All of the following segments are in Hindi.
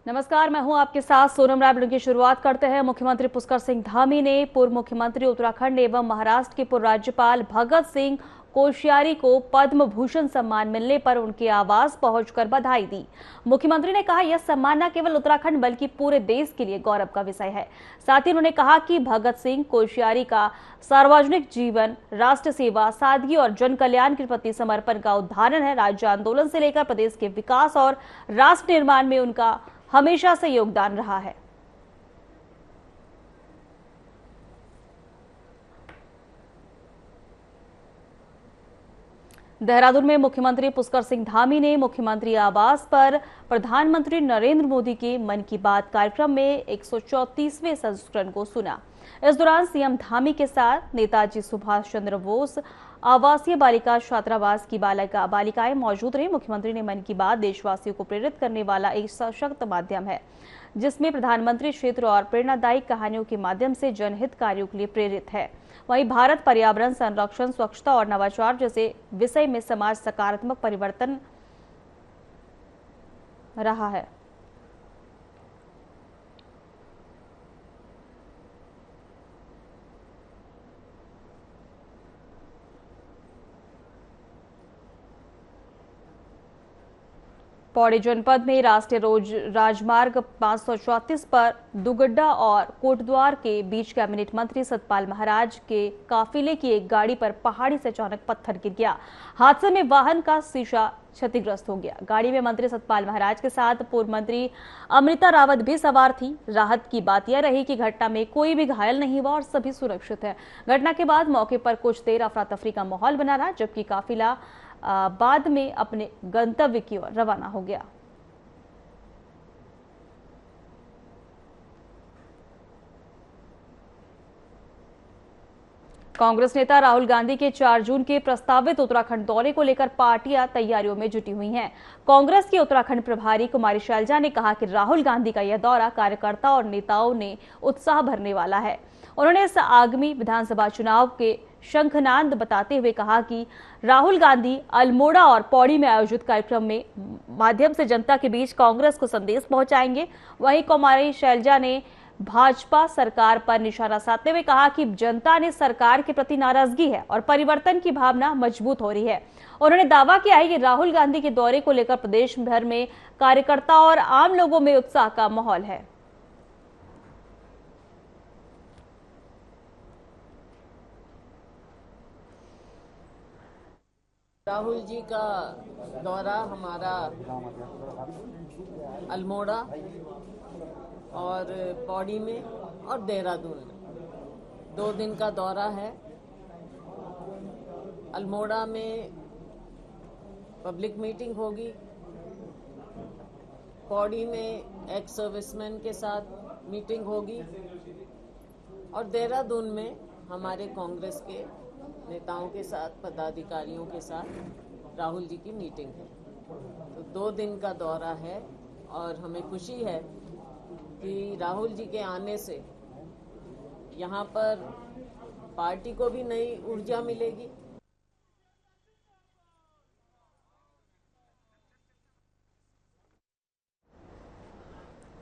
नमस्कार, मैं हूं आपके साथ सोनम राय। बुलेटिन की शुरुआत करते हैं। मुख्यमंत्री पुष्कर सिंह धामी ने पूर्व मुख्यमंत्री उत्तराखंड एवं महाराष्ट्र के पूर्व राज्यपाल भगत सिंह कोश्यारी को पद्म भूषण सम्मान मिलने पर उनके आवास पहुंचकर बधाई दी। मुख्यमंत्री ने कहा, यह सम्मान न केवल उत्तराखंड बल्कि पूरे देश के लिए गौरव का विषय है। साथ ही उन्होंने कहा कि भगत सिंह कोश्यारी का सार्वजनिक जीवन, राष्ट्र सेवा, सादगी और जन कल्याण के प्रति समर्पण का उदाहरण है। राज्य आंदोलन से लेकर प्रदेश के विकास और राष्ट्र निर्माण में उनका हमेशा से योगदान रहा है। देहरादून में मुख्यमंत्री पुष्कर सिंह धामी ने मुख्यमंत्री आवास पर प्रधानमंत्री नरेंद्र मोदी के मन की बात कार्यक्रम में 134वें संस्करण को सुना। इस दौरान सीएम धामी के साथ नेताजी सुभाष चंद्र बोस आवासीय बालिका छात्रावास की बालिकाएं मौजूद रही। मुख्यमंत्री ने मन की बात देशवासियों को प्रेरित करने वाला एक सशक्त माध्यम है, जिसमें प्रधानमंत्री क्षेत्र और प्रेरणादायी कहानियों के माध्यम से जनहित कार्यों के लिए प्रेरित है। वहीं भारत पर्यावरण संरक्षण, स्वच्छता और नवाचार जैसे विषय में समाज सकारात्मक परिवर्तन रहा है। पौड़ी जनपद में राष्ट्रीय राजमार्ग 534 पर दुगड्डा और कोटद्वार के बीच कैबिनेट मंत्री सतपाल महाराज के काफिले की एक गाड़ी पर पहाड़ी से अचानक पत्थर गिर गया। हादसे में वाहन का शीशा क्षतिग्रस्त हो गया। गाड़ी में मंत्री सतपाल महाराज के साथ पूर्व मंत्री अमृता रावत भी सवार थी। राहत की बात यह रही कि घटना में कोई भी घायल नहीं हुआ और सभी सुरक्षित है। घटना के बाद मौके पर कुछ देर अफरा तफरी का माहौल बना रहा, जबकि काफिला बाद में अपने गंतव्य की ओर रवाना हो गया। कांग्रेस नेता राहुल गांधी के 4 जून के प्रस्तावित उत्तराखंड दौरे को लेकर पार्टियां तैयारियों में जुटी हुई हैं। कांग्रेस की उत्तराखंड प्रभारी कुमारी शैलजा ने कहा कि राहुल गांधी का यह दौरा कार्यकर्ता और नेताओं ने उत्साह भरने वाला है। उन्होंने इस आगामी विधानसभा चुनाव के शंखनाद बताते हुए कहा कि राहुल गांधी अल्मोड़ा और पौड़ी में आयोजित कार्यक्रम में माध्यम से जनता के बीच कांग्रेस को संदेश पहुंचाएंगे। वहीं कुमारी शैलजा ने भाजपा सरकार पर निशाना साधते हुए कहा कि जनता ने सरकार के प्रति नाराजगी है और परिवर्तन की भावना मजबूत हो रही है। उन्होंने दावा किया है कि राहुल गांधी के दौरे को लेकर प्रदेश भर में कार्यकर्ता और आम लोगों में उत्साह का माहौल है। राहुल जी का दौरा हमारा अल्मोड़ा और पौड़ी में और देहरादून में 2 दिन का दौरा है। अल्मोड़ा में पब्लिक मीटिंग होगी, पौड़ी में एक्स सर्विसमैन के साथ मीटिंग होगी और देहरादून में हमारे कांग्रेस के नेताओं के साथ, पदाधिकारियों के साथ राहुल जी की मीटिंग है। तो 2 दिन का दौरा है और हमें खुशी है कि राहुल जी के आने से यहाँ पर पार्टी को भी नई ऊर्जा मिलेगी।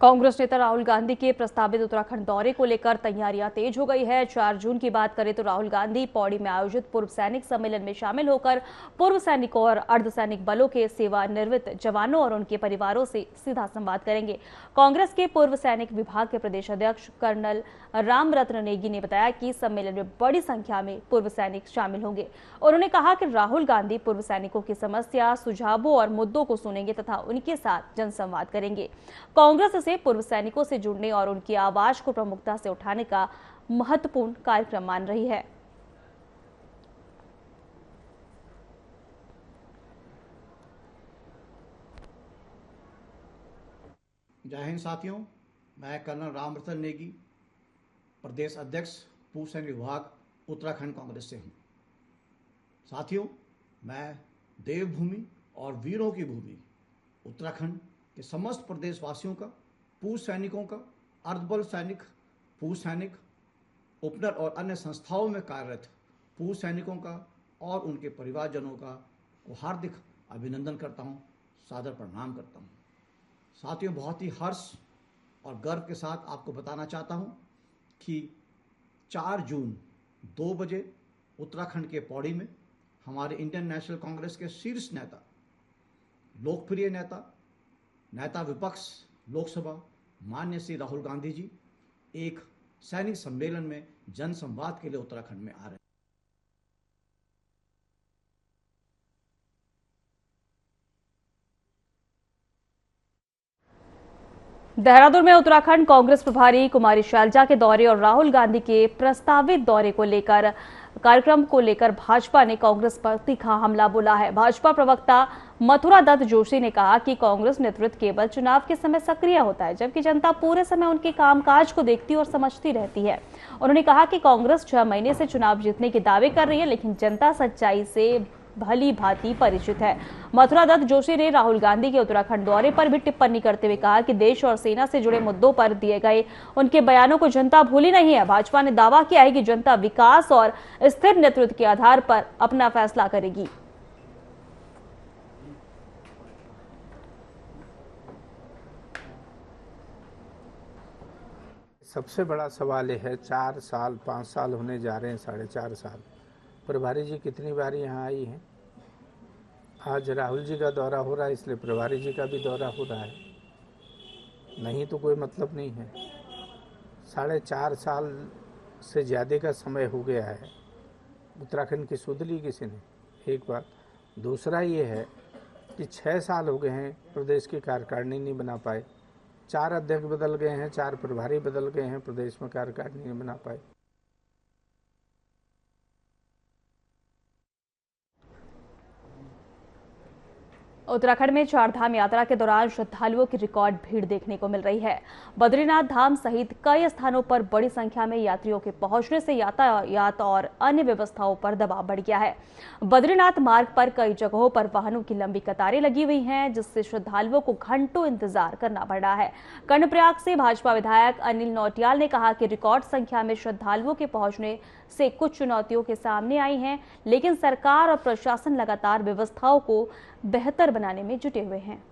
कांग्रेस नेता राहुल गांधी के प्रस्तावित उत्तराखंड दौरे को लेकर तैयारियां तेज हो गई है। 4 जून की बात करें तो राहुल गांधी पौड़ी में आयोजित पूर्व सैनिक सम्मेलन में शामिल होकर पूर्व सैनिकों और अर्धसैनिक बलों के सेवानिवृत्त जवानों और उनके परिवारों से सीधा संवाद करेंगे। कांग्रेस के पूर्व सैनिक विभाग के प्रदेश अध्यक्ष कर्नल रामरत्न नेगी ने बताया कि सम्मेलन में बड़ी संख्या में पूर्व सैनिक शामिल होंगे। उन्होंने कहा कि राहुल गांधी पूर्व सैनिकों की समस्या, सुझावों और मुद्दों को सुनेंगे तथा उनके साथ जनसंवाद करेंगे। कांग्रेस पूर्व सैनिकों से जुड़ने और उनकी आवाज को प्रमुखता से उठाने का महत्वपूर्ण कार्यक्रम मान रही है। जय हिंद साथियों, मैं कर्नल रामरतन नेगी, प्रदेश अध्यक्ष पूर्व सैनिक विभाग उत्तराखंड कांग्रेस से हूं। साथियों, मैं देवभूमि और वीरों की भूमि उत्तराखंड के समस्त प्रदेशवासियों का, पूर्व सैनिकों का, अर्धबल सैनिक, पूर्व सैनिक, ओपनर और अन्य संस्थाओं में कार्यरत पूर्व सैनिकों का और उनके परिवारजनों का को हार्दिक अभिनंदन करता हूं, सादर प्रणाम करता हूं। साथियों, बहुत ही हर्ष और गर्व के साथ आपको बताना चाहता हूं कि 4 जून 2 बजे उत्तराखंड के पौड़ी में हमारे इंडियन नेशनल कांग्रेस के शीर्ष नेता, लोकप्रिय नेता विपक्ष लोकसभा माननीय श्री राहुल गांधी जी एक सैनिक सम्मेलन में जनसंवाद के लिए उत्तराखंड में आ रहे हैं। देहरादून में उत्तराखंड कांग्रेस प्रभारी कुमारी शैलजा के दौरे और राहुल गांधी के प्रस्तावित दौरे को लेकर कार्यक्रम को लेकर भाजपा ने कांग्रेस पर तीखा हमला बोला है। भाजपा प्रवक्ता मथुरा दत्त जोशी ने कहा कि कांग्रेस नेतृत्व केवल चुनाव के समय सक्रिय होता है, जबकि जनता पूरे समय उनके कामकाज को देखती और समझती रहती है। उन्होंने कहा कि कांग्रेस 6 महीने से चुनाव जीतने के दावे कर रही है, लेकिन जनता सच्चाई से भली भांति परिचित है। मथुरा दत्त जोशी ने राहुल गांधी के उत्तराखंड दौरे पर भी टिप्पणी करते हुए कहा कि देश और सेना से जुड़े मुद्दों पर दिए गए उनके बयानों को जनता भूली नहीं है। भाजपा ने दावा किया है कि जनता विकास और स्थिर नेतृत्व के आधार पर अपना फैसला करेगी। सबसे बड़ा सवाल यह है, 4 साल 5 साल होने जा रहे हैं, 4.5 साल प्रभारी जी कितनी बार यहाँ आई हैं। आज राहुल जी का दौरा हो रहा है, इसलिए प्रभारी जी का भी दौरा हो रहा है, नहीं तो कोई मतलब नहीं है। 4.5 साल से ज़्यादा का समय हो गया है। उत्तराखंड की सुध ली किसी ने, एक बात। दूसरा ये है कि 6 साल हो गए हैं प्रदेश की कार्यकारिणी नहीं बना पाए। 4 अध्यक्ष बदल गए हैं, 4 प्रभारी बदल गए हैं, प्रदेश में कार्यकारिणी नहीं बना पाए। उत्तराखंड में चारधाम यात्रा के दौरान श्रद्धालुओं की रिकॉर्ड भीड़ देखने को मिल रही है। बद्रीनाथ धाम सहित कई स्थानों पर बड़ी संख्या में यात्रियों के पहुंचने से यातायात और अन्य व्यवस्थाओं पर दबाव बढ़ गया है। बद्रीनाथ मार्ग पर कई जगहों पर वाहनों की लंबी कतारें लगी हुई हैं, जिससे श्रद्धालुओं को घंटों इंतजार करना पड़ रहा है। कर्णप्रयाग से भाजपा विधायक अनिल नौटियाल ने कहा कि रिकॉर्ड संख्या में श्रद्धालुओं के पहुंचने से कुछ चुनौतियों के सामने आई हैं, लेकिन सरकार और प्रशासन लगातार व्यवस्थाओं को बेहतर बनाने में जुटे हुए हैं।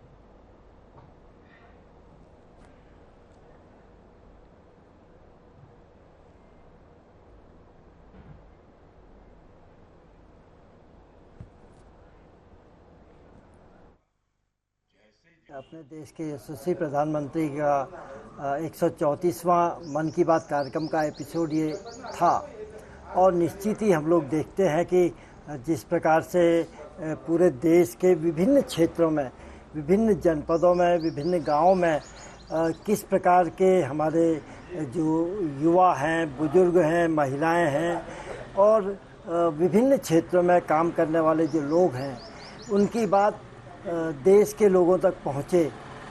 अपने देश के यशस्वी प्रधानमंत्री का 134वां मन की बात कार्यक्रम का एपिसोड ये था, और निश्चित ही हम लोग देखते हैं कि जिस प्रकार से पूरे देश के विभिन्न क्षेत्रों में, विभिन्न जनपदों में, विभिन्न गांवों में किस प्रकार के हमारे जो युवा हैं, बुजुर्ग हैं, महिलाएं हैं और विभिन्न क्षेत्रों में काम करने वाले जो लोग हैं, उनकी बात देश के लोगों तक पहुँचे,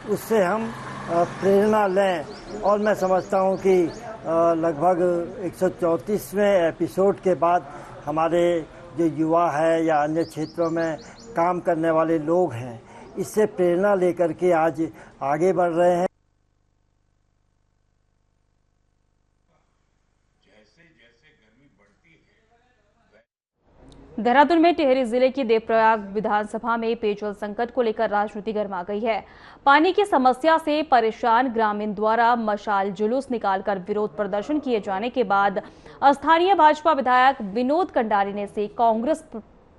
उससे हम प्रेरणा लें। और मैं समझता हूँ कि लगभग 134वें एपिसोड के बाद हमारे जो युवा है या अन्य क्षेत्रों में काम करने वाले लोग हैं, इससे प्रेरणा लेकर के आज आगे बढ़ रहे हैं। देहरादून में टिहरी जिले की देवप्रयाग विधानसभा में पेयजल संकट को लेकर राजनीति गर्मा गई है। पानी की समस्या से परेशान ग्रामीण द्वारा मशाल जुलूस निकालकर विरोध प्रदर्शन किए जाने के बाद स्थानीय भाजपा विधायक विनोद कंडारी ने इसे कांग्रेस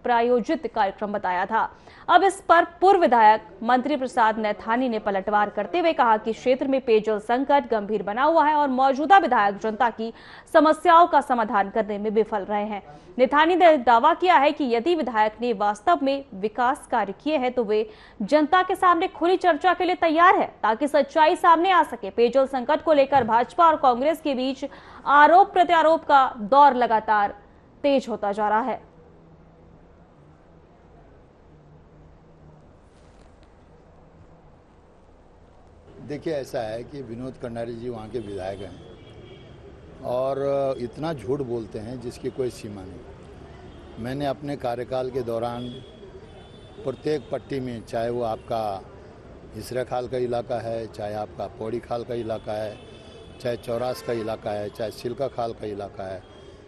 प्रायोजित कार्यक्रम बताया था। अब इस पर पूर्व विधायक मंत्री प्रसाद नैथानी ने पलटवार करते हुए कहा कि क्षेत्र में पेयजल संकट गंभीर बना हुआ है और मौजूदा विधायक जनता की समस्याओं का समाधान करने में विफल रहे हैं। नैथानी ने दावा किया है कि यदि विधायक ने वास्तव में विकास कार्य किए हैं तो वे जनता के सामने खुली चर्चा के लिए तैयार है, ताकि सच्चाई सामने आ सके। पेयजल संकट को लेकर भाजपा और कांग्रेस के बीच आरोप प्रत्यारोप का दौर लगातार तेज होता जा रहा है। देखिए, ऐसा है कि विनोद कंडारी जी वहाँ के विधायक हैं और इतना झूठ बोलते हैं जिसकी कोई सीमा नहीं। मैंने अपने कार्यकाल के दौरान प्रत्येक पट्टी में, चाहे वो आपका हिसरा खाल का इलाका है, चाहे आपका पौड़ी खाल का इलाका है, चाहे चौरास का इलाका है, चाहे सिल्का खाल का इलाका है,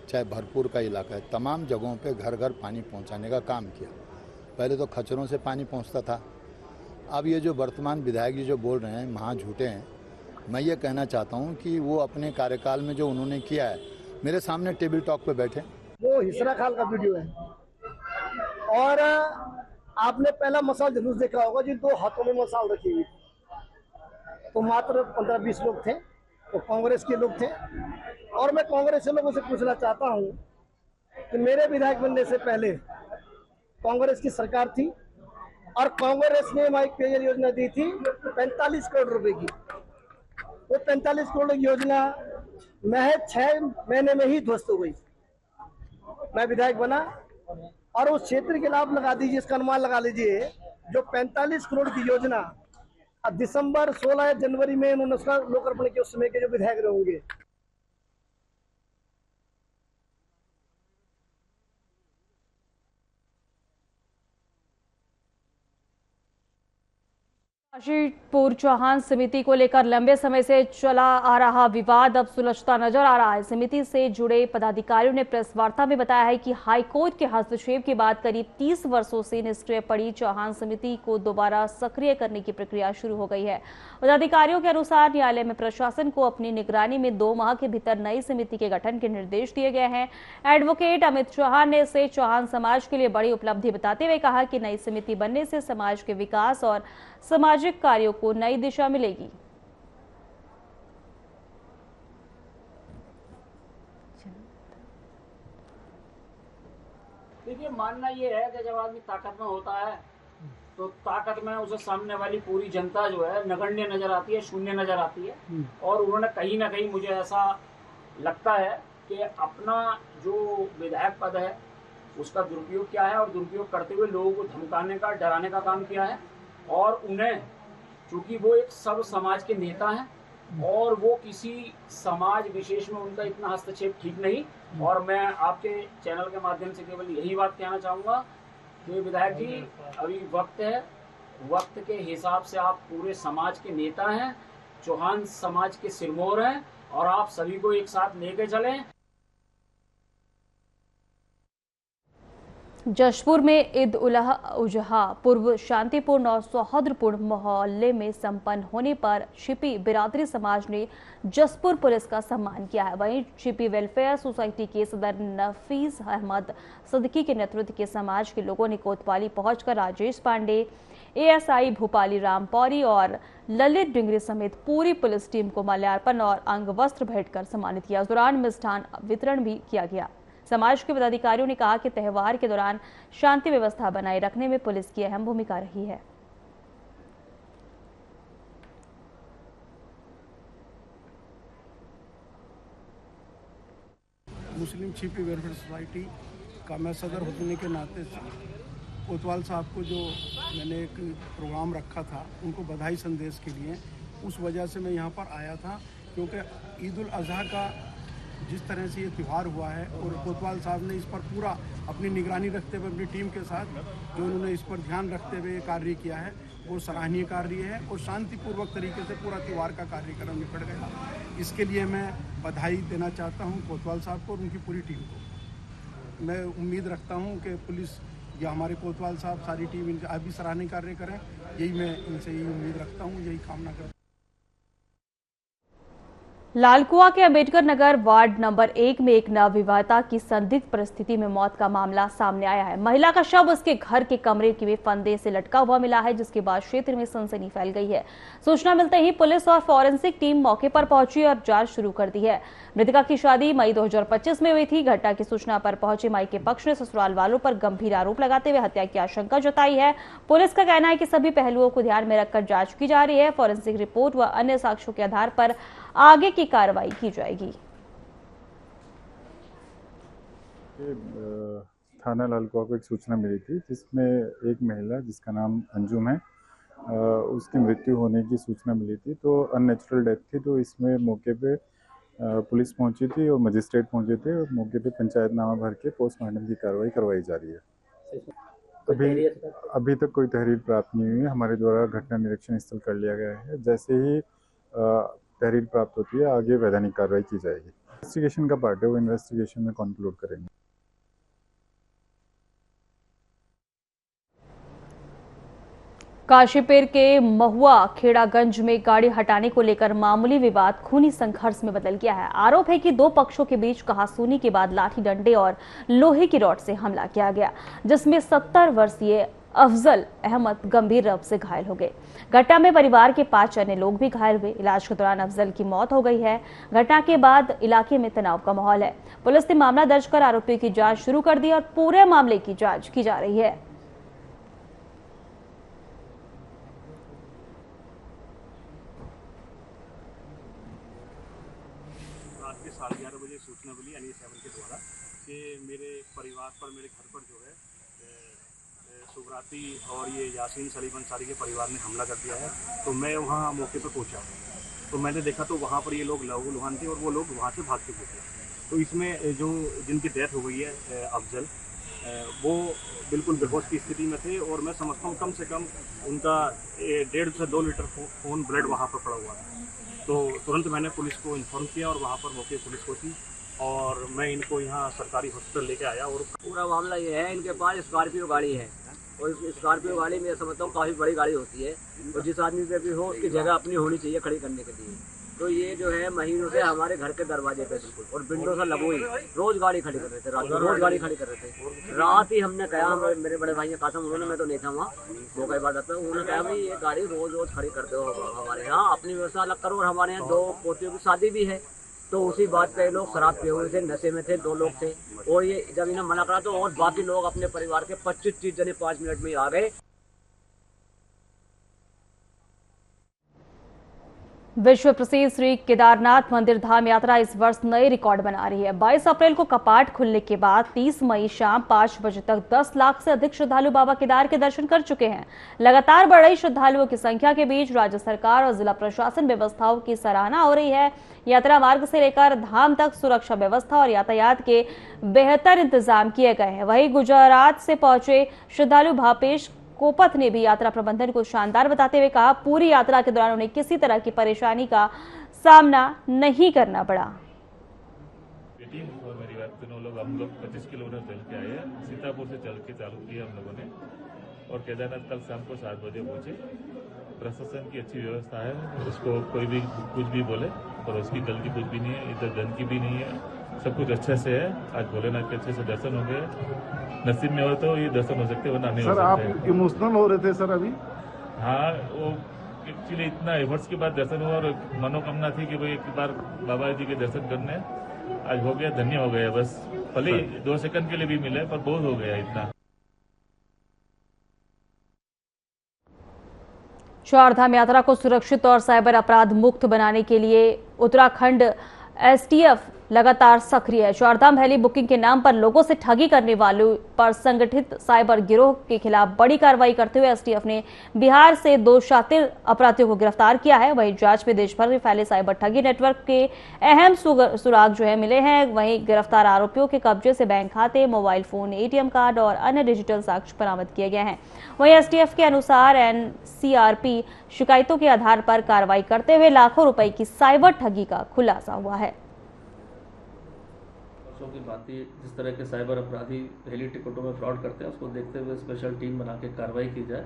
चाहे भरपूर का इलाका है, तमाम जगहों पे घर घर पानी पहुंचाने का काम किया। पहले तो खच्चरों से पानी पहुंचता था, अब ये जो वर्तमान विधायक जी जो बोल रहे हैं महा झूठे हैं, मैं ये कहना चाहता हूँ कि वो अपने कार्यकाल में जो उन्होंने किया है, मेरे सामने टेबल टॉक पे बैठे। वो हिसरा खाल का वीडियो है और आपने पहला मसाल जरूर देखा होगा जिन 2 हाथों में मसाल रखी हुई, तो मात्र 15-20 लोग थे, तो कांग्रेस के लोग थे। और मैं कांग्रेस के लोगों से पूछना चाहता हूं कि मेरे विधायक बनने से पहले कांग्रेस की सरकार थी और कांग्रेस ने हमारी पेयजल योजना दी थी 45 करोड़ रुपए की। वो 45 करोड़ की योजना महज 6 महीने में ही ध्वस्त हो गई। मैं विधायक बना और उस क्षेत्र के लाभ लगा दीजिए, इसका अनुमान लगा लीजिए, जो 45 करोड़ की योजना दिसंबर 16 या जनवरी में उन्होंने उसका लोकार्पण किया, उस समय के जो विधायक रहेंगे। काशीपुर चौहान समिति को लेकर लंबे समय से चला आ रहा विवाद अब सुलझता नजर आ रहा है। समिति से जुड़े पदाधिकारियों ने प्रेस वार्ता में बताया है कि हाईकोर्ट के हस्तक्षेप के बाद करीब 30 वर्षों से निष्क्रिय पड़ी चौहान समिति को दोबारा सक्रिय करने की प्रक्रिया शुरू हो गई है। पदाधिकारियों के अनुसार न्यायालय में प्रशासन को अपनी निगरानी में 2 माह के भीतर नई समिति के गठन के निर्देश दिए गए हैं। एडवोकेट अमित चौहान ने इसे चौहान समाज के लिए बड़ी उपलब्धि बताते हुए कहा कि नई समिति बनने से समाज के विकास और सामाजिक कार्यों को नई दिशा मिलेगी। देखिए, मानना ये है कि जब आदमी ताकत में होता है तो ताकत में उसे सामने वाली पूरी जनता जो है नगण्य नजर आती है, शून्य नजर आती है। और उन्होंने कहीं ना कहीं, मुझे ऐसा लगता है कि अपना जो विधायक पद है उसका दुरुपयोग किया है और दुरुपयोग करते हुए लोगों को धमकाने का, डराने का काम किया है। और उन्हें, चूंकि वो एक सब समाज के नेता हैं और वो किसी समाज विशेष में उनका इतना हस्तक्षेप ठीक नहीं। और मैं आपके चैनल के माध्यम से केवल यही बात कहना चाहूँगा कि विधायक जी, अभी वक्त है, वक्त के हिसाब से आप पूरे समाज के नेता हैं, चौहान समाज के सिरमौर हैं और आप सभी को एक साथ लेके चलें। जशपुर में ईद उल अजहा पूर्व शांतिपूर्ण और सौहार्दपूर्ण माहौल में संपन्न होने पर शिपी बिरादरी समाज ने जसपुर पुलिस का सम्मान किया है। वहीं शिपी वेलफेयर सोसाइटी के सदर नफीस अहमद सदकी के नेतृत्व के समाज के लोगों ने कोतवाली पहुंचकर राजेश पांडे, एएसआई भूपाली रामपौरी और ललित डिंगरी समेत पूरी पुलिस टीम को माल्यार्पण और अंग वस्त्र भेंट कर सम्मानित किया। इस दौरान मिष्ठान वितरण भी किया गया। समाज के पदाधिकारियों ने कहा कि त्योहार के दौरान शांति व्यवस्था बनाए रखने में पुलिस की अहम भूमिका रही है। मुस्लिम शिपी वेलफेयर सोसाइटी का मैं सदर होने के नाते कोतवाल साहब को जो मैंने एक प्रोग्राम रखा था उनको बधाई संदेश के लिए, उस वजह से मैं यहाँ पर आया था, क्योंकि ईद उल अजहा का जिस तरह से ये त्यौहार हुआ है और कोतवाल साहब ने इस पर पूरा अपनी निगरानी रखते हुए अपनी टीम के साथ जो उन्होंने इस पर ध्यान रखते हुए कार्य किया है वो सराहनीय कार्य है और शांतिपूर्वक तरीके से पूरा त्यौहार का कार्यक्रम निपट गया। इसके लिए मैं बधाई देना चाहता हूं कोतवाल साहब को और उनकी पूरी टीम को। मैं उम्मीद रखता हूं कि पुलिस या हमारे कोतवाल साहब सारी टीम इनका अभी सराहनीय कार्य करें, यही मैं इनसे यही उम्मीद रखता हूँ, यही कामना करता हूँ। लालकुआ के अंबेडकर नगर वार्ड नंबर 1 में एक नवविवाहिता की संदिग्ध परिस्थिति में मौत का मामला सामने आया है। महिला का शव उसके घर के कमरे में फंदे से लटका हुआ मिला है, जिसके बाद क्षेत्र में सनसनी फैल गई है। सूचना मिलते ही पुलिस और फॉरेंसिक टीम मौके पर पहुंची और जांच शुरू कर दी है। मृतका की शादी मई 2025 में हुई थी। घटना की सूचना पर पहुंचे माई के पक्ष ने ससुराल वालों पर गंभीर आरोप लगाते हुए हत्या की आशंका जताई है। पुलिस का कहना है कि सभी पहलुओं को ध्यान में रखकर जांच की जा रही है। फॉरेंसिक रिपोर्ट व अन्य साक्ष्यों के आधार पर आगे की कार्रवाई की जाएगी। थाना लालकुआ को एक सूचना मिली थी जिसमें एक महिला जिसका नाम अंजुम है, उसकी मृत्यु होने की सूचना मिली थी। तो अननेचुरल डेथ थी, तो इसमें मौके पे पुलिस पहुंची थी और मजिस्ट्रेट पहुंचे थे और मौके पे पंचायतनामा भर के पोस्टमार्टम की कार्रवाई करवाई जा रही है। अभी तक कोई तहरीर प्राप्त नहीं हुई है। हमारे द्वारा घटना निरीक्षण स्थल कर लिया गया है। जैसे ही तहरीर प्राप्त होती है आगे वैधानिक कार्रवाई की जाएगी। इन्वेस्टिगेशन का पार्ट है, वो इन्वेस्टिगेशन में कंक्लूड करेंगे। काशीपेर के महुआ खेड़ागंज में गाड़ी हटाने को लेकर मामूली विवाद खूनी संघर्ष में बदल गया है। आरोप है कि दो पक्षों के बीच कहासुनी के बाद लाठी डंडे और लोहे की रॉड से हमला किया गया, जिसमें 70 वर्षीय अफजल अहमद गंभीर रूप से घायल हो गए। घटना में परिवार के 5 अन्य लोग भी घायल हुए। इलाज के दौरान अफजल की मौत हो गई है। घटना के बाद इलाके में तनाव का माहौल है। पुलिस ने मामला दर्ज कर आरोपियों की जांच शुरू कर दी और पूरे मामले की जांच की जा रही है। रात के 11:30 बजे सूचना मिली NE7 के द्वारा कि मेरे परिवार पर, मेरे घर पर जो है सुब्राती और ये यासीन सलीम अंसारी के परिवार ने हमला कर दिया है। तो मैं वहाँ मौके पर पहुँचा, तो मैंने देखा तो वहाँ पर ये लोग लहूलुहान थे और वो लोग वहाँ से भाग चुके थे। तो इसमें जो जिनकी डेथ हो गई है अफजल, वो बिल्कुल बेहोश की स्थिति में थे और मैं समझता हूँ कम से कम उनका 1.5 से 2 लीटर खून ब्लड वहाँ पर पड़ा हुआ था। तो तुरंत मैंने पुलिस को इन्फॉर्म किया और वहाँ पर मौके पुलिस को थी और मैं इनको यहाँ सरकारी हॉस्पिटल लेके आया। और पूरा मामला ये है, इनके पास स्कॉर्पियो गाड़ी है और इस स्कॉर्पियो गाड़ी में समझता हूँ काफ़ी बड़ी गाड़ी होती है और जिस आदमी पे भी हो उसकी जगह अपनी होनी चाहिए खड़ी करने के लिए। तो ये जो है महीनों से हमारे घर के दरवाजे पे बिल्कुल और विंडो से लगो ही रोज गाड़ी खड़ी कर रहे थे, रात को रोज गाड़ी खड़ी कर रहे थे। रात ही हमने कहा, मेरे बड़े भाई ने कहा था, उन्होंने, मैं तो नहीं था वहाँ, वो कई बार जाता है, उन्होंने कहा भाई ये गाड़ी रोज रोज खड़ी करते हो हमारे यहाँ, अपनी व्यवस्था अलग करो। और हमारे यहाँ 2 पोतियों की शादी भी है। तो उसी बात पे लोग शराब पिए हुए थे, नशे में थे, 2 लोग थे और ये जब इन्हें मना करा तो और बाकी लोग अपने परिवार के 25-30 जने 5 मिनट में आ गए। विश्व प्रसिद्ध श्री केदारनाथ मंदिर धाम यात्रा इस वर्ष नए रिकॉर्ड बना रही है। 22 अप्रैल को कपाट खुलने के बाद 30 मई शाम 5 बजे तक 10 लाख से अधिक श्रद्धालु बाबा केदार के दर्शन कर चुके हैं। लगातार बढ़ रही श्रद्धालुओं की संख्या के बीच राज्य सरकार और जिला प्रशासन व्यवस्थाओं की सराहना हो रही है। यात्रा मार्ग से लेकर धाम तक सुरक्षा व्यवस्था और यातायात के बेहतर इंतजाम किए गए हैं। वहीं गुजरात से पहुंचे श्रद्धालु भापेश कोपथ ने भी यात्रा प्रबंधन को शानदार बताते हुए कहा, पूरी यात्रा के दौरान उन्हें किसी तरह की परेशानी का सामना नहीं करना पड़ा। बेटी और मेरी बात, तीनों लोग हम लोग 25 किलोमीटर चल के आए हैं। सीतापुर से चल के चालू किया हम लोगों ने और केदारनाथ कल शाम को 7 बजे पहुंचे। प्रशासन की अच्छी व्यवस्था है, उसको कोई भी कुछ भी बोले और उसकी गलती कुछ भी नहीं है, इधर गंदगी भी नहीं है, सब कुछ अच्छे से है। आज भोलेनाथ के अच्छे से दर्शन हो गए। नसीब में हो तो ये दर्शन हो सकते, वरना नहीं हो सकते। आप इमोशनल हो रहे थे सर अभी? हाँ, वो एक्चुअली इतना एफर्ट्स के बाद दर्शन हुआ और मनोकामना थी कि भाई एक बार बाबा जी के दर्शन करने, आज हो गया, धन्य हो गया। बस भले 2 सेकंड के लिए भी मिले पर बहुत हो गया इतना। चारधाम यात्रा को सुरक्षित और साइबर अपराध मुक्त बनाने के लिए उत्तराखंड STF लगातार सक्रिय है। चारधाम हेली बुकिंग के नाम पर लोगों से ठगी करने वालों पर संगठित साइबर गिरोह के खिलाफ बड़ी कार्रवाई करते हुए STF ने बिहार से 2 शातिर अपराधियों को गिरफ्तार किया है। वहीं जांच में देश भर में फैले साइबर ठगी नेटवर्क के अहम सुराग जो है मिले हैं। वहीं गिरफ्तार आरोपियों के कब्जे से बैंक खाते, मोबाइल फोन, ATM कार्ड और अन्य डिजिटल साक्ष्य बरामद किए गए हैं। वहीं STF के अनुसार NCRP शिकायतों के आधार पर कार्रवाई करते हुए लाखों रुपए की साइबर ठगी का खुलासा हुआ है। की भांति जिस तरह के साइबर अपराधी हेली टिकटों में फ्रॉड करते हैं, उसको देखते हुए स्पेशल टीम बना के कार्रवाई की जाए।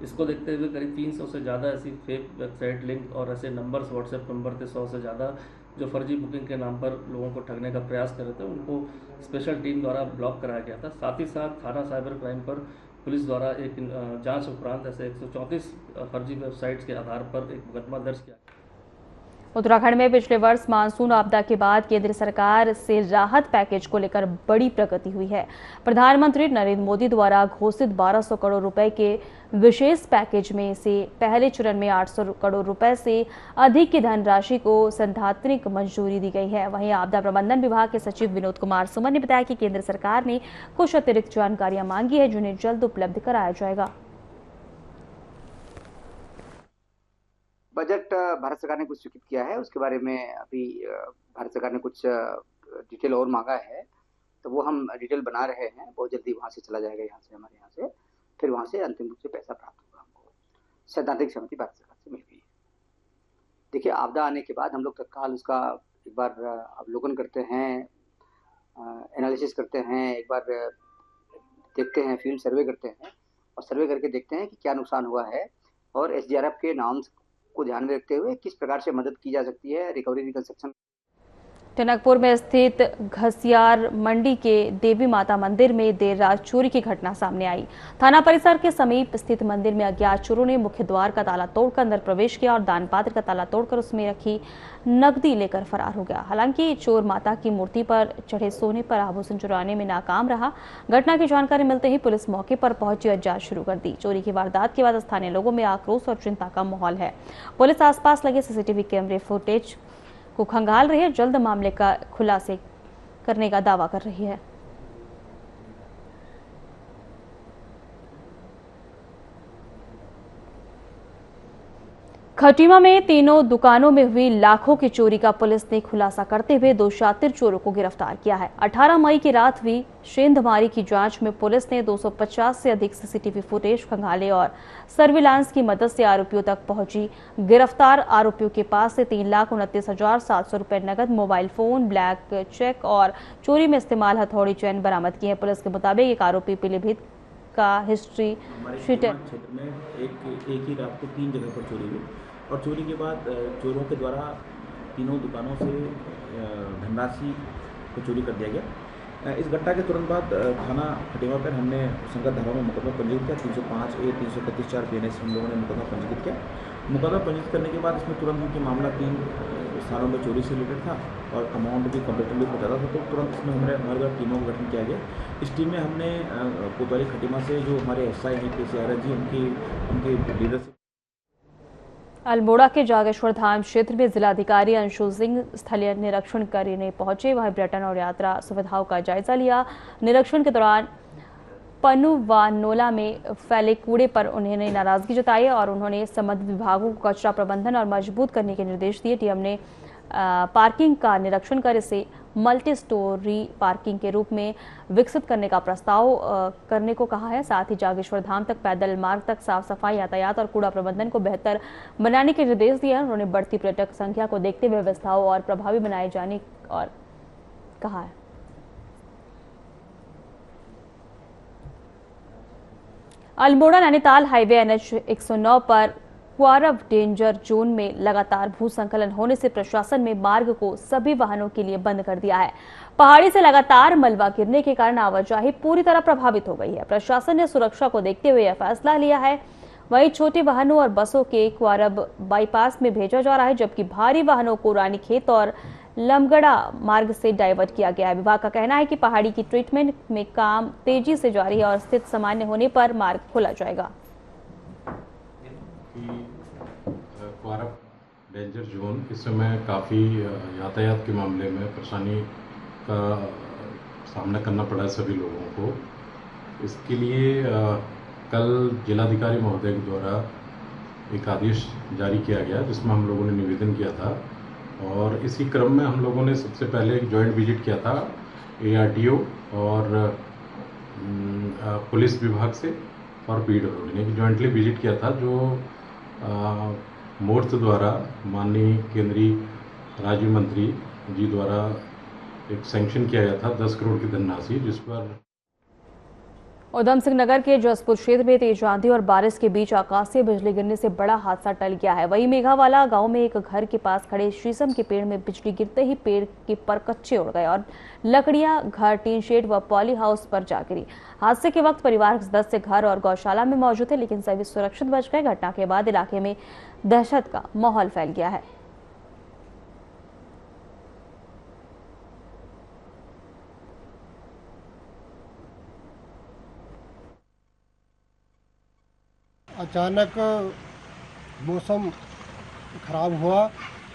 इसको देखते हुए करीब 300 से ज़्यादा ऐसी फेक वेबसाइट लिंक और ऐसे नंबर्स, व्हाट्सएप नंबर थे 100 से ज़्यादा, जो फर्जी बुकिंग के नाम पर लोगों को ठगने का प्रयास कर रहे थे, उनको स्पेशल टीम द्वारा ब्लॉक कराया गया था। साथ ही साथ थाना साइबर क्राइम पर पुलिस द्वारा एक जाँच उपरांत ऐसे 134 फर्जी वेबसाइट्स के आधार पर एक मुकदमा दर्ज किया। उत्तराखंड में पिछले वर्ष मानसून आपदा के बाद केंद्र सरकार से राहत पैकेज को लेकर बड़ी प्रगति हुई है। प्रधानमंत्री नरेंद्र मोदी द्वारा घोषित 1200 करोड़ रुपए के विशेष पैकेज में से पहले चरण में 800 करोड़ रुपए से अधिक की धनराशि को सैद्धांतिक मंजूरी दी गई है। वहीं आपदा प्रबंधन विभाग के सचिव विनोद कुमार सुमन ने बताया कि केंद्र सरकार ने कुछ अतिरिक्त जानकारियां मांगी है, जिन्हें जल्द उपलब्ध कराया जाएगा। बजट भारत सरकार ने कुछ स्वीकृत किया है, उसके बारे में अभी भारत सरकार ने कुछ डिटेल और मांगा है, तो वो हम डिटेल बना रहे हैं। बहुत जल्दी वहाँ से चला जाएगा, यहाँ से, हमारे यहाँ से, फिर वहाँ से अंतिम रूप से पैसा प्राप्त होगा। हमको सैद्धांतिक सहमति भारत सरकार से मिल गई है। देखिए, आपदा आने के बाद हम लोग तत्काल उसका एक बार अवलोकन करते हैं, एनालिसिस करते हैं, एक बार देखते हैं, फील्ड सर्वे करते हैं और सर्वे करके देखते हैं कि क्या नुकसान हुआ है, और SDRF के नॉर्म्स को ध्यान में रखते हुए किस प्रकार से मदद की जा सकती है रिकवरी रिकंस्ट्रक्शन। टनकपुर में स्थित घसियार मंडी के देवी माता मंदिर में देर रात चोरी की घटना सामने आई। थाना परिसर के समीप स्थित मंदिर में अज्ञात चोरों ने मुख्य द्वार का ताला तोड़कर अंदर प्रवेश किया और दान पात्र का ताला तोड़कर उसमें रखी नकदी लेकर फरार हो गया। हालांकि चोर माता की मूर्ति पर चढ़े सोने पर आभूषण चुराने में नाकाम रहा। घटना की जानकारी मिलते ही पुलिस मौके पर पहुंची और जांच शुरू कर दी। चोरी की वारदात के बाद स्थानीय लोगों में आक्रोश और चिंता का माहौल है। पुलिस आसपास लगे CCTV कैमरे फुटेज को खंगाल रही है, जल्द मामले का खुलासे करने का दावा कर रही है। खटीमा में तीनों दुकानों में हुई लाखों की चोरी का पुलिस ने खुलासा करते हुए 2 शातिर चोरों को गिरफ्तार किया है। 18 मई की रात हुई सेंधमारी की जांच में पुलिस ने 250 से अधिक CCTV फुटेज खंगाले और सर्विलांस की मदद से आरोपियों तक पहुंची। गिरफ्तार आरोपियों के पास से 3,29,700 रुपए नकद, मोबाइल फोन, ब्लैक चेक और चोरी में इस्तेमाल हथौड़ी चैन बरामद की है। पुलिस के मुताबिक एक आरोपी पीलीभीत का हिस्ट्री शीटर क्षेत्र में एक ही रात को 3 जगह पर चोरी हुई और चोरी के बाद चोरों के द्वारा तीनों दुकानों से धनराशि को चोरी कर दिया गया। इस घटना के तुरंत बाद थाना खटीमा पर हमने संगत धाराओं में मुकदमा पंजीकृत किया। 305A 331-4 BNS हम लोगों ने मुकदमा पंजीकृत किया। मुकदमा पंजीकृत करने के बाद इसमें तुरंत उनके मामला 3 स्थानों में चोरी से रिलेटेड था और अमाउंट भी कंप्लीटली पहुँचा था, तो तुरंत इसमें हमारे अलग अलग टीमों का गठन किया गया। इस टीम में हमने कोतवाली खटीमा से जो हमारे SI हैं KCRS जी, उनके लीडरशिप। अल्मोड़ा के जागेश्वर धाम क्षेत्र में जिलाधिकारी अंशु सिंह स्थलीय निरीक्षण करने पहुंचे। वह पर्यटन और यात्रा सुविधाओं का जायजा लिया। निरीक्षण के दौरान पन्नू व नोला में फैले कूड़े पर उन्होंने नाराजगी जताई और उन्होंने संबंधित विभागों को कचरा प्रबंधन और मजबूत करने के निर्देश दिए। टीएम ने पार्किंग का निरीक्षण कर इसे मल्टी स्टोरी पार्किंग के रूप में विकसित करने का प्रस्ताव करने को कहा है। साथ ही जागेश्वर धाम तक पैदल मार्ग तक साफ सफाई, यातायात और कूड़ा प्रबंधन को बेहतर बनाने के निर्देश दिए हैं। उन्होंने बढ़ती पर्यटक संख्या को देखते हुए व्यवस्थाओं और प्रभावी बनाए जाने और कहा है। अल्मोड़ा नैनीताल हाईवे NH 109 पर क्वारव डेंजर जोन में लगातार भूस्खलन होने से प्रशासन ने मार्ग को सभी वाहनों के लिए बंद कर दिया है। पहाड़ी से लगातार मलबा गिरने के कारण आवाजाही पूरी तरह प्रभावित हो गई है। प्रशासन ने सुरक्षा को देखते हुए यह फैसला लिया है। वहीं छोटे वाहनों और बसों के क्वारव बाईपास में भेजा जा रहा है, जबकि भारी वाहनों को रानीखेत और लमगड़ा मार्ग से डाइवर्ट किया गया है। विभाग का कहना है कि पहाड़ी की ट्रीटमेंट में काम तेजी से जारी है और स्थिति सामान्य होने पर मार्ग खोला जाएगा। क्वारव डेंजर जोन इस समय काफ़ी यातायात के मामले में परेशानी का सामना करना पड़ा है सभी लोगों को। इसके लिए कल जिलाधिकारी महोदय के द्वारा एक आदेश जारी किया गया जिसमें हम लोगों ने निवेदन किया था और इसी क्रम में हम लोगों ने सबसे पहले एक जॉइंट विजिट किया था ARTO और पुलिस विभाग से और PWD ने जॉइंटली विजिट किया था, जो मोर्च द्वारा माननीय केंद्रीय राज्य मंत्री जी द्वारा एक सैंक्शन किया गया था 10 करोड़ की धनराशि, जिस पर उधम सिंह नगर के जसपुर क्षेत्र में तेज आंधी और बारिश के बीच आकाशीय बिजली गिरने से बड़ा हादसा टल गया है। वहीं मेघावाला गांव में एक घर के पास खड़े शीशम के पेड़ में बिजली गिरते ही पेड़ के पर कच्चे उड़ गए और लकड़ियां घर, टीन शेड व पॉली हाउस पर जा गिरी। हादसे के वक्त परिवार के सदस्य घर और गौशाला में मौजूद थे, लेकिन सभी सुरक्षित बच गए। घटना के बाद इलाके में दहशत का माहौल फैल गया है। अचानक मौसम ख़राब हुआ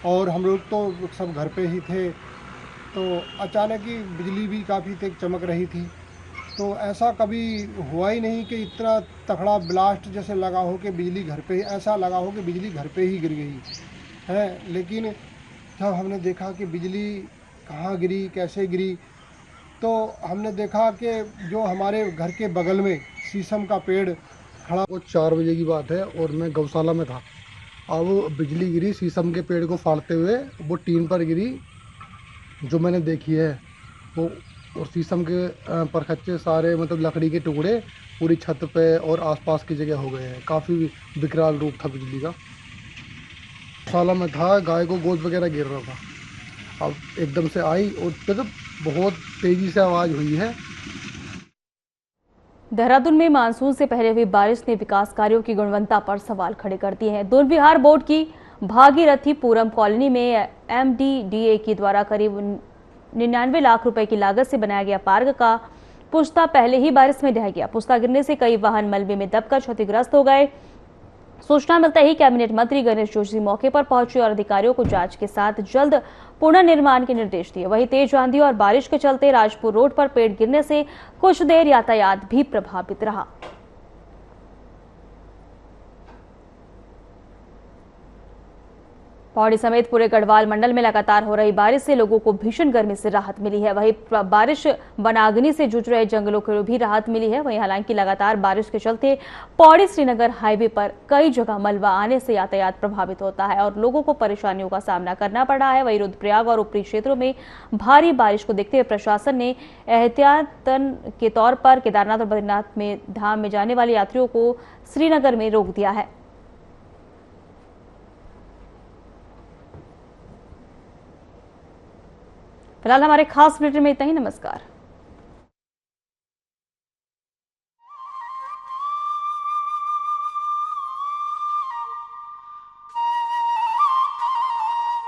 और हम लोग तो सब घर पे ही थे, तो अचानक ही बिजली भी काफ़ी तेज चमक रही थी। तो ऐसा कभी हुआ ही नहीं कि इतना तगड़ा ब्लास्ट जैसे लगा हो कि बिजली घर पे ही, ऐसा लगा हो कि बिजली घर पे ही गिर गई है। लेकिन जब हमने देखा कि बिजली कहाँ गिरी, कैसे गिरी, तो हमने देखा कि जो हमारे घर के बगल में शीशम का पेड़ खड़ा, वो 4 बजे की बात है और मैं गौशाला में था। अब बिजली गिरी शीशम के पेड़ को फाड़ते हुए, वो टीन पर गिरी। जो मैंने देखी है वो और शीशम के परखच्चे सारे मतलब लकड़ी के टुकड़े पूरी छत पे और आसपास की जगह हो गए हैं। काफ़ी विकराल रूप था बिजली का। साला में था, गाय को गोश्त वगैरह गिर रहा था। अब एकदम से आई और मतलब बहुत तेजी से आवाज़ हुई है। देहरादून में मानसून से पहले हुई बारिश ने विकास कार्यों की गुणवत्ता पर सवाल खड़े कर दिए हैं। दून बिहार बोर्ड की भागीरथी पूरम कॉलोनी में MDDA के द्वारा करीब 99 लाख रुपए की लागत से बनाया गया पार्क का पुश्ता पहले ही बारिश में ढह गया। पुश्ता गिरने से कई वाहन मलबे में दबकर क्षतिग्रस्त हो गए। सूचना मिलते ही कैबिनेट मंत्री गणेश जोशी मौके पर पहुंचे और अधिकारियों को जांच के साथ जल्द पुनर्निर्माण के निर्देश दिए। वहीं तेज आंधी और बारिश के चलते राजपुर रोड पर पेड़ गिरने से कुछ देर यातायात भी प्रभावित रहा। पौड़ी समेत पूरे गढ़वाल मंडल में लगातार हो रही बारिश से लोगों को भीषण गर्मी से राहत मिली है। वहीं बारिश वनाग्नि से जूझ रहे जंगलों को भी राहत मिली है। वहीं हालांकि लगातार बारिश के चलते पौड़ी श्रीनगर हाईवे पर कई जगह मलबा आने से यातायात प्रभावित होता है और लोगों को परेशानियों का सामना करना पड़ रहा है। वहीं रुद्रप्रयाग और ऊपरी क्षेत्रों में भारी बारिश को देखते हुए प्रशासन ने एहतियातन के तौर पर केदारनाथ और बद्रीनाथ में धाम में जाने वाले यात्रियों को श्रीनगर में रोक दिया है। फिलहाल हमारे खास बुलेटिन में इतना ही। नमस्कार।